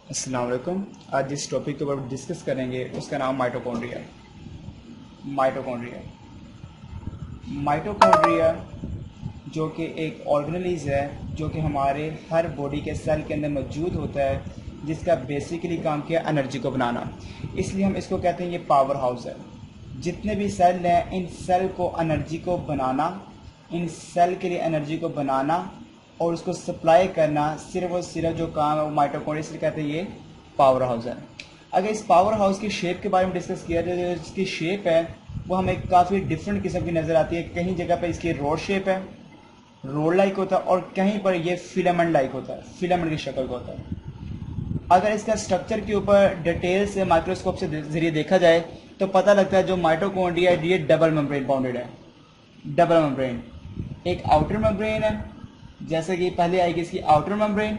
अस्सलाम वालेकुम। आज जिस टॉपिक के ऊपर डिस्कस करेंगे उसका नाम माइटोकॉन्ड्रिया। माइटोकॉन्ड्रिया माइटोकॉन्ड्रिया जो कि एक ऑर्गेनेलिज है जो कि हमारे हर बॉडी के सेल के अंदर मौजूद होता है, जिसका बेसिकली काम किया एनर्जी को बनाना। इसलिए हम इसको कहते हैं ये पावर हाउस है। जितने भी सेल हैं इन सेल को एनर्जी को बनाना, इन सेल के लिए एनर्जी को बनाना और उसको सप्लाई करना, सिर्फ और सिर्फ जो काम है वो माइटोकॉन्ड्रिया से कहते हैं ये पावर हाउस है। अगर इस पावर हाउस की शेप के बारे में डिस्कस किया जाए तो इसकी शेप है वो हमें काफ़ी डिफरेंट किस्म की नज़र आती है। कहीं जगह पर इसकी रोड शेप है, रोड लाइक होता है, और कहीं पर ये फिलामेंट लाइक होता है, फिलामेंट की शक्ल का होता है। अगर इसका स्ट्रक्चर के ऊपर डिटेल से माइक्रोस्कोप से जरिए देखा जाए तो पता लगता है जो माइटोकॉन्ड्रिया है ये डबल मेम्ब्रेन बाउंडेड है। डबल मेम्ब्रेन, एक आउटर मेम्ब्रेन है, जैसे कि पहले आएगी इसकी आउटर मेम्ब्रेन,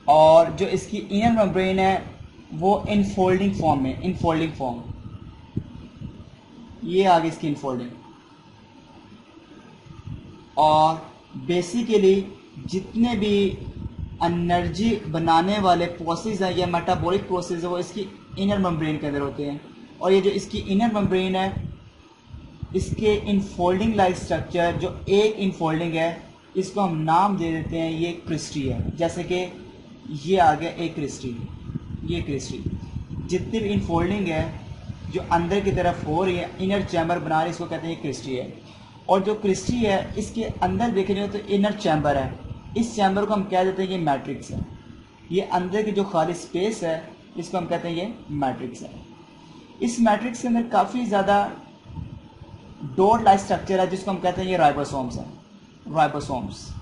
और जो इसकी इनर मेम्ब्रेन है वो इनफोल्डिंग फॉर्म में, इनफोल्डिंग फॉर्म, ये आगे इसकी इनफोल्डिंग। और बेसिकली जितने भी एनर्जी बनाने वाले प्रोसेस हैं या मेटाबॉलिक प्रोसेस है वो इसकी इनर मेम्ब्रेन के अंदर होते हैं। और ये जो इसकी इनर मेम्ब्रेन है इसके इनफोल्डिंग लाइक स्ट्रक्चर, जो एक इनफोल्डिंग है इसको हम नाम दे देते हैं ये क्रिस्टी है। जैसे कि ये आ गया एक क्रिस्टी, ये क्रिस्टी। जितनी भी इनफोल्डिंग है जो अंदर की तरफ हो रही है, इनर चैम्बर बना रही है, इसको कहते हैं ये क्रिस्टी है। और जो क्रिस्टी है इसके अंदर देखे जाए तो इनर चैम्बर है, इस चैम्बर को हम कह देते हैं ये मैट्रिक्स है। ये अंदर की जो खाली स्पेस है इसको हम कहते हैं ये मैट्रिक्स है। इस मैट्रिक्स के अंदर काफ़ी ज़्यादा डोर लाइक स्ट्रक्चर है जिसको हम कहते हैं ये राइबोसोम्स है, राइबोसोम्स।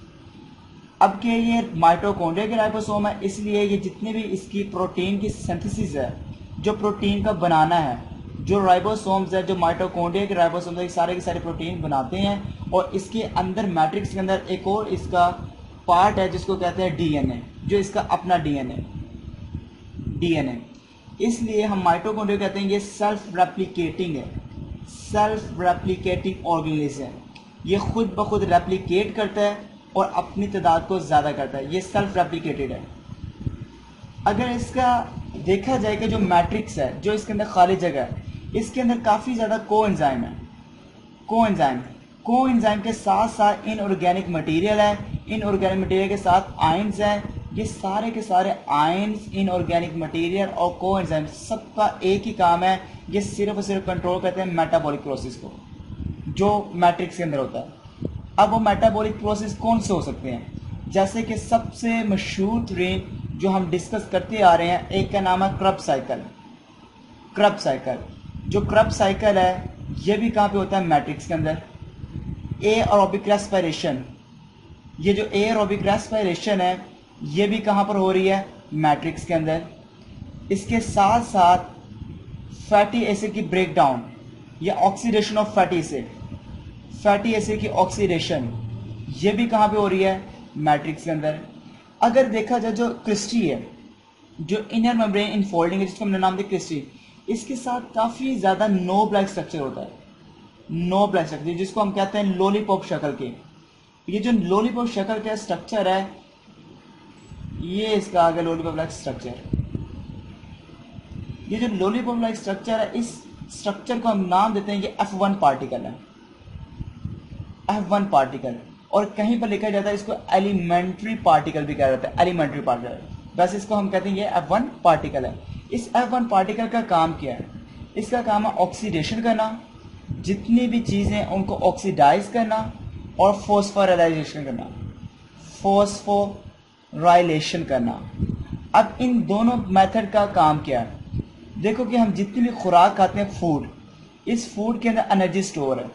अब के ये माइटोकॉन्ड्रिया के राइबोसोम है, इसलिए ये जितने भी इसकी प्रोटीन की सिंथेसिस है, जो प्रोटीन का बनाना है, जो राइबोसोम्स है, जो माइटोकॉन्ड्रिया के राइबोसोम्स है, सारे के सारे प्रोटीन बनाते हैं। और इसके अंदर मैट्रिक्स के अंदर एक और इसका पार्ट है जिसको कहते हैं डीएनए, जो इसका अपना डीएनए। इसलिए हम माइटोकॉन्ड्रिया कहते हैं ये सेल्फ रेप्लिकेटिंग है, सेल्फ रेप्लिकेटिंग ऑर्गेनिज्म है। ये खुद ब खुद रेप्लिकेट करता है और अपनी तादाद को ज़्यादा करता है, ये सेल्फ रेप्लिकेटेड है। अगर इसका देखा जाए कि जो मैट्रिक्स है, जो इसके अंदर खाली जगह है, इसके अंदर काफ़ी ज़्यादा कोएंजाइम है। कोएंजाइम के साथ साथ इनऑर्गेनिक मटेरियल है, इनऑर्गेनिक मटेरियल के साथ आयंस हैं। ये सारे के सारे आयंस, इनऑर्गेनिक मटेरियल और कोएंजाइम सबका एक ही काम है, ये सिर्फ और सिर्फ कंट्रोल करते हैं मेटाबॉलिक प्रोसेस को जो मैट्रिक्स के अंदर होता है। अब वो मेटाबॉलिक प्रोसेस कौन से हो सकते हैं? जैसे कि सबसे मशहूर तरीन जो हम डिस्कस करते आ रहे हैं, एक का नाम है क्रेब्स साइकिल। जो क्रेब्स साइकिल है ये भी कहाँ पे होता है? मैट्रिक्स के अंदर। एरोबिक रेस्पिरेशन, ये जो एरोबिक रेस्पिरेशन है ये भी कहाँ पर हो रही है? मैट्रिक्स के अंदर। इसके साथ साथ फैटी एसिड की ब्रेकडाउन या oxidation of fatty acid, fatty acid की ऑक्सीडेशन, ये भी कहाँ पे हो रही है? मैट्रिक्स के अंदर। अगर देखा जाए जो क्रिस्टी है, जो इनर मेम्ब्रेन इनफोल्डिंग है जिसको हमने नाम दिया क्रिस्टी, इसके साथ काफ़ी ज़्यादा नोब लाइक स्ट्रक्चर होता है, नोब लाइक स्ट्रक्चर जिसको हम कहते हैं लॉलीपॉप शक्ल के। ये जो लॉलीपॉप शक्ल का स्ट्रक्चर है ये इसका आ गया लॉलीपॉप लाइक स्ट्रक्चर। ये जो लॉलीपॉप लाइक स्ट्रक्चर है इस स्ट्रक्चर को हम नाम देते हैं ये F1 पार्टिकल है, F1 पार्टिकल। और कहीं पर लिखा जाता है इसको एलिमेंट्री पार्टिकल भी कहा जाता है, एलिमेंट्री पार्टिकल। बस इसको हम कहते हैं ये F1 पार्टिकल है। इस F1 पार्टिकल का काम क्या है? इसका काम है ऑक्सीडेशन करना, जितनी भी चीज़ें उनको ऑक्सीडाइज करना और फॉस्फोराइलेशन करना, फॉस्फोराइलेशन करना। अब इन दोनों मेथड का काम क्या है? देखो कि हम जितनी भी खुराक खाते हैं, फूड, इस फूड के अंदर एनर्जी स्टोर है।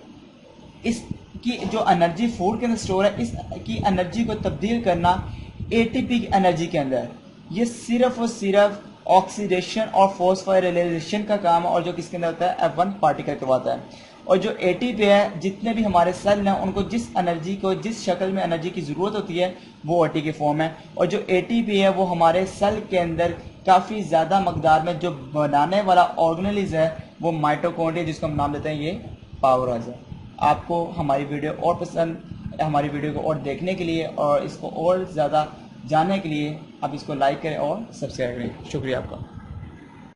इसकी जो एनर्जी फूड के अंदर स्टोर है, इसकी एनर्जी को तब्दील करना एटीपी की एनर्जी के अंदर, ये सिर्फ और सिर्फ ऑक्सीडेशन और फॉस्फोराइलेशन का काम है। और जो किसके अंदर होता है? F1 पार्टिकल करवाता है। और जो एटीपी है, जितने भी हमारे सेल हैं उनको जिस एनर्जी को, जिस शक्ल में एनर्जी की ज़रूरत होती है वो एटी की फॉर्म है। और जो एटीपी है वो हमारे सेल के अंदर काफ़ी ज़्यादा मकदार में जो बनाने वाला ऑर्गेनेलिज है वो माइटोकॉन्ड्रिया, जिसको हम नाम देते हैं ये पावर हाउस है। आपको हमारी वीडियो और पसंद हमारी वीडियो को और देखने के लिए और इसको और ज़्यादा जानने के लिए आप इसको लाइक करें और सब्सक्राइब करें। शुक्रिया आपका।